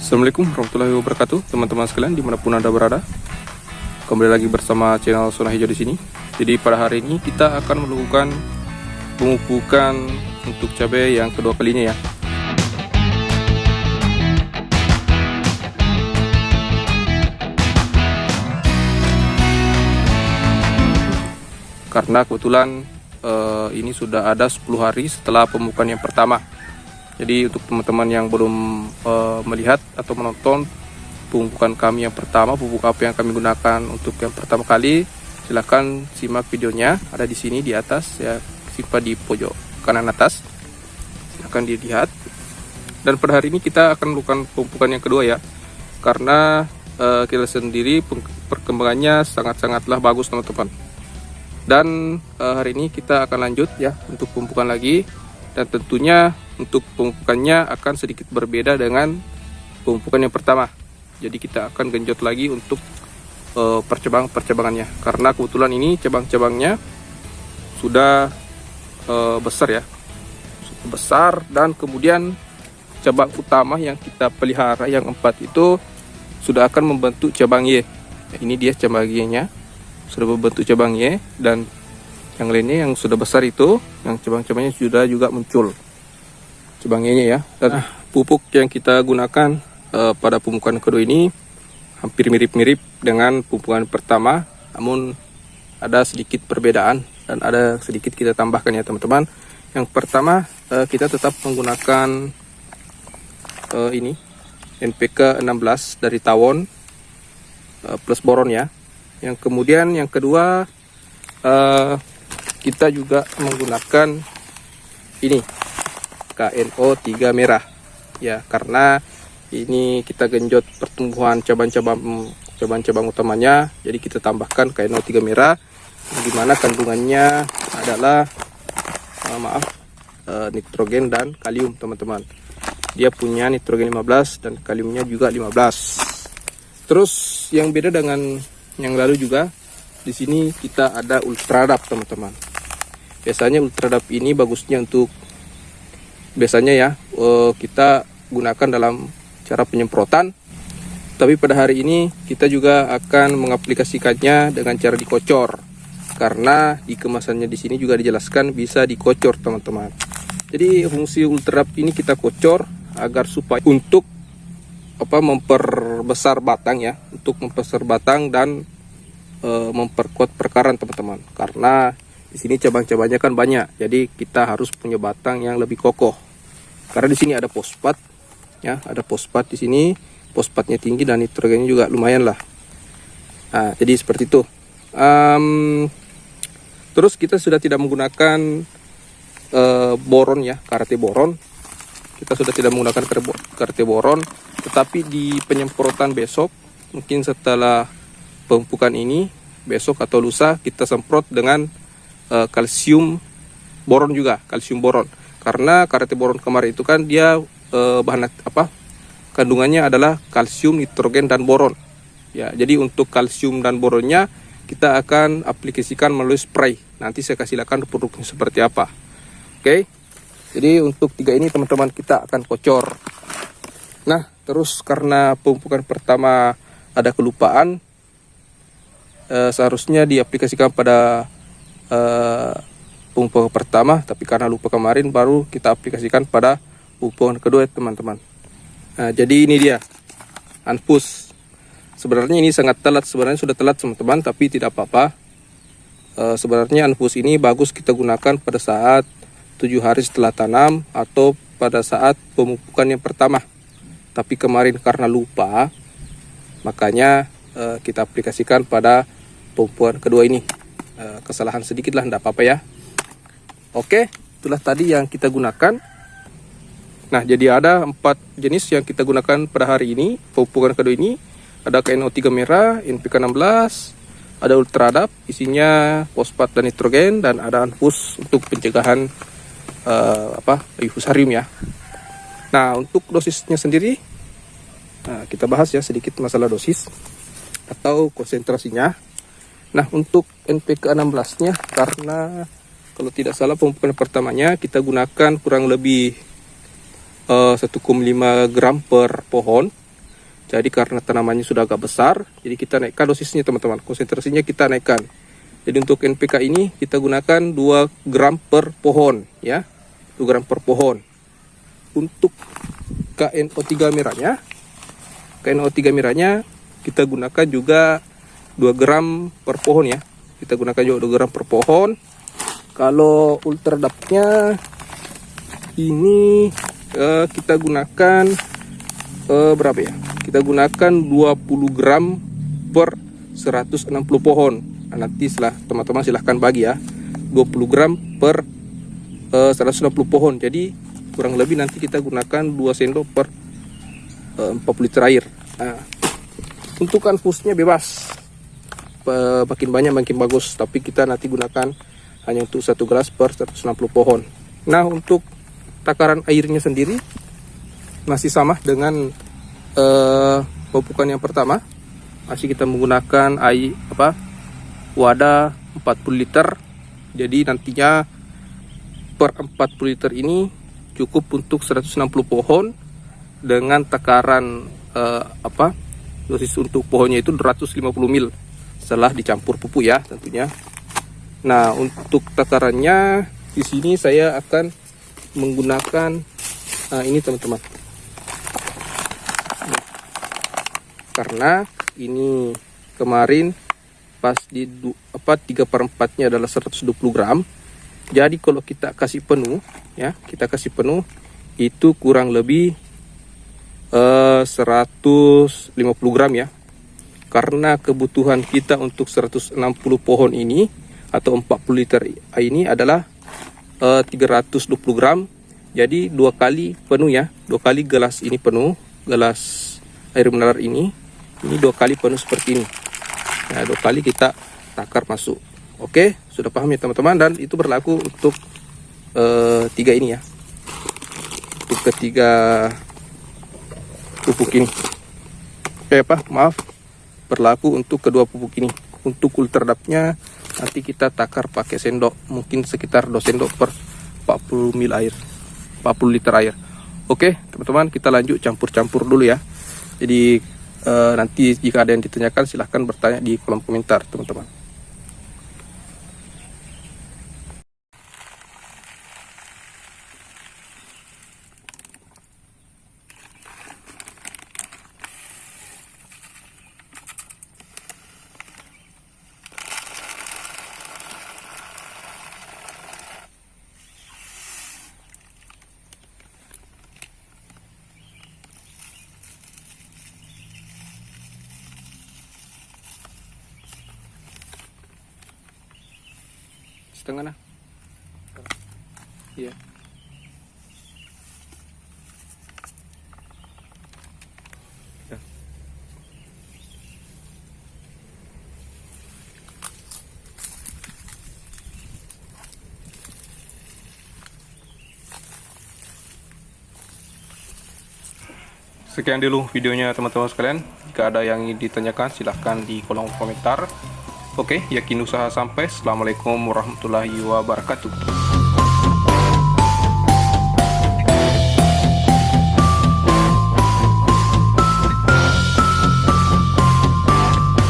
Assalamualaikum warahmatullahi wabarakatuh, teman-teman sekalian dimanapun Anda berada. Kembali lagi bersama channel Zona Hijau di sini. Jadi pada hari ini kita akan melakukan pemupukan untuk cabai yang kedua kalinya ya. Karena kebetulan ini sudah ada 10 hari setelah pemupukan yang pertama. Jadi untuk teman-teman yang belum melihat atau menonton pemupukan kami yang pertama, pupuk apa yang kami gunakan untuk yang pertama kali, silahkan simak videonya, ada di sini di atas ya, simpan di pojok kanan atas, silahkan dilihat. Dan pada hari ini kita akan melakukan pemupukan yang kedua ya, karena kita sendiri perkembangannya sangat-sangatlah bagus teman-teman. Dan hari ini kita akan lanjut ya untuk pemupukan lagi, dan tentunya untuk pemupukannya akan sedikit berbeda dengan pemupukan yang pertama. Jadi kita akan genjot lagi untuk percabangannya, karena kebetulan ini cabang-cabangnya sudah besar ya, sudah besar. Dan kemudian cabang utama yang kita pelihara yang 4 itu sudah akan membentuk cabang Y. Ini dia cabang Y-nya sudah membentuk cabang Y, dan yang lainnya yang sudah besar itu, yang cabang-cabangnya sudah juga muncul cabangnya ya. Dan pupuk yang kita gunakan pada pemupukan kedua ini hampir mirip-mirip dengan pemupukan pertama, namun ada sedikit perbedaan dan ada sedikit kita tambahkan ya teman-teman. Yang pertama kita tetap menggunakan ini NPK 16 dari tawon plus boron ya. Yang kemudian yang kedua kita juga menggunakan ini KNO 3 merah ya, karena ini kita genjot pertumbuhan cabang-cabang utamanya, jadi kita tambahkan KNO 3 merah, dimana kandungannya adalah nitrogen dan kalium teman-teman. Dia punya nitrogen 15 dan kaliumnya juga 15. Terus yang beda dengan yang lalu juga, di sini kita ada Ultradap teman-teman. Biasanya Ultradap ini bagusnya untuk ya kita gunakan dalam cara penyemprotan, tapi pada hari ini kita juga akan mengaplikasikannya dengan cara dikocor, karena di kemasannya di sini juga dijelaskan bisa dikocor teman-teman. Jadi fungsi Ultradap ini kita kocor agar supaya untuk memperbesar batang ya, untuk memperbesar batang dan memperkuat perkaran teman-teman, karena di sini cabang-cabangnya kan banyak, jadi kita harus punya batang yang lebih kokoh. Karena di sini ada fosfat, ya, ada fosfat di sini, fosfatnya tinggi dan nitrogennya juga lumayan lah. Nah, jadi seperti itu. Terus kita sudah tidak menggunakan boron ya, karate boron. Kita sudah tidak menggunakan karate boron, tetapi di penyemprotan besok, mungkin setelah pemupukan ini, besok atau lusa kita semprot dengan kalsium boron juga, kalsium boron. Karena karate boron kemarin itu kan dia bahan kandungannya adalah kalsium, nitrogen dan boron. Ya, jadi untuk kalsium dan boronnya kita akan aplikasikan melalui spray. Nanti saya kasih lihatkan produknya seperti apa. Oke. Jadi untuk 3 ini teman-teman kita akan kocor. Nah, terus karena pemupukan pertama ada kelupaan, seharusnya diaplikasikan pada pemupukan pertama, tapi karena lupa kemarin baru kita aplikasikan pada pemupukan kedua teman-teman. Nah, jadi ini dia Anfus. Sebenarnya ini sangat telat, sebenarnya sudah telat teman-teman, tapi tidak apa-apa. Sebenarnya Anfus ini bagus kita gunakan pada saat 7 hari setelah tanam atau pada saat pemupukan yang pertama. Tapi kemarin karena lupa, makanya kita aplikasikan pada pemupukan kedua ini. Kesalahan sedikit lah, tidak apa-apa ya. Oke, itulah tadi yang kita gunakan. Nah, jadi ada 4 jenis yang kita gunakan pada hari ini, pemupukan kedua ini. Ada KNO 3 merah, NPK 16, ada Ultradap, isinya fosfat dan nitrogen, dan ada Anfus untuk pencegahan Fusarium ya. Nah, untuk dosisnya sendiri, kita bahas ya sedikit masalah dosis atau konsentrasinya. Nah, untuk NPK 16-nya, karena kalau tidak salah pemupukan pertamanya kita gunakan kurang lebih 1,5 gram per pohon. Jadi karena tanamannya sudah agak besar, jadi kita naikkan dosisnya teman-teman, konsentrasinya kita naikkan. Jadi untuk NPK ini kita gunakan 2 gram per pohon ya, 2 gram per pohon. Untuk KNO3 merahnya kita gunakan juga 2 gram per pohon ya. Kita gunakan juga 2 gram per pohon. Kalau ultradapnya ini kita gunakan berapa ya? Kita gunakan 20 gram per 160 pohon. Nah, nanti setelah teman-teman silahkan bagi ya, 20 gram per 160 pohon. Jadi kurang lebih nanti kita gunakan 2 sendok per 40 liter air. Nah, untuk infusnya bebas, makin banyak makin bagus, tapi kita nanti gunakan hanya untuk 1 gelas per 160 pohon. Nah, untuk takaran airnya sendiri masih sama dengan pemupukan yang pertama. Masih kita menggunakan air wadah 40 liter. Jadi nantinya per 40 liter ini cukup untuk 160 pohon dengan takaran dosis untuk pohonnya itu 250 ml setelah dicampur pupuk ya tentunya. Nah, untuk takarannya di sini saya akan menggunakan ini teman-teman. Karena ini kemarin pas di 3/4-nya adalah 120 gram. Jadi kalau kita kasih penuh ya, itu kurang lebih 150 gram ya. Karena kebutuhan kita untuk 160 pohon ini atau 40 liter ini adalah 320 gram. Jadi 2 kali penuh ya, 2 kali gelas ini penuh, gelas air mineral ini 2 kali penuh seperti ini. Nah, 2 kali kita takar masuk. Oke, sudah paham ya teman-teman, dan itu berlaku untuk 3 ini ya. Untuk ketiga pupuk ini. Berlaku untuk kedua pupuk ini. Untuk ultradapnya nanti kita takar pakai sendok, mungkin sekitar 2 sendok per 40 ml air, 40 liter air. Oke, teman-teman, kita lanjut campur-campur dulu ya. Jadi nanti jika ada yang ditanyakan silahkan bertanya di kolom komentar teman-teman. Setengah nah. Iya. Ya. Sekian dulu videonya teman-teman sekalian. Jika ada yang ingin ditanyakan silahkan di kolom komentar. Oke, yakin usaha sampai. Assalamualaikum warahmatullahi wabarakatuh.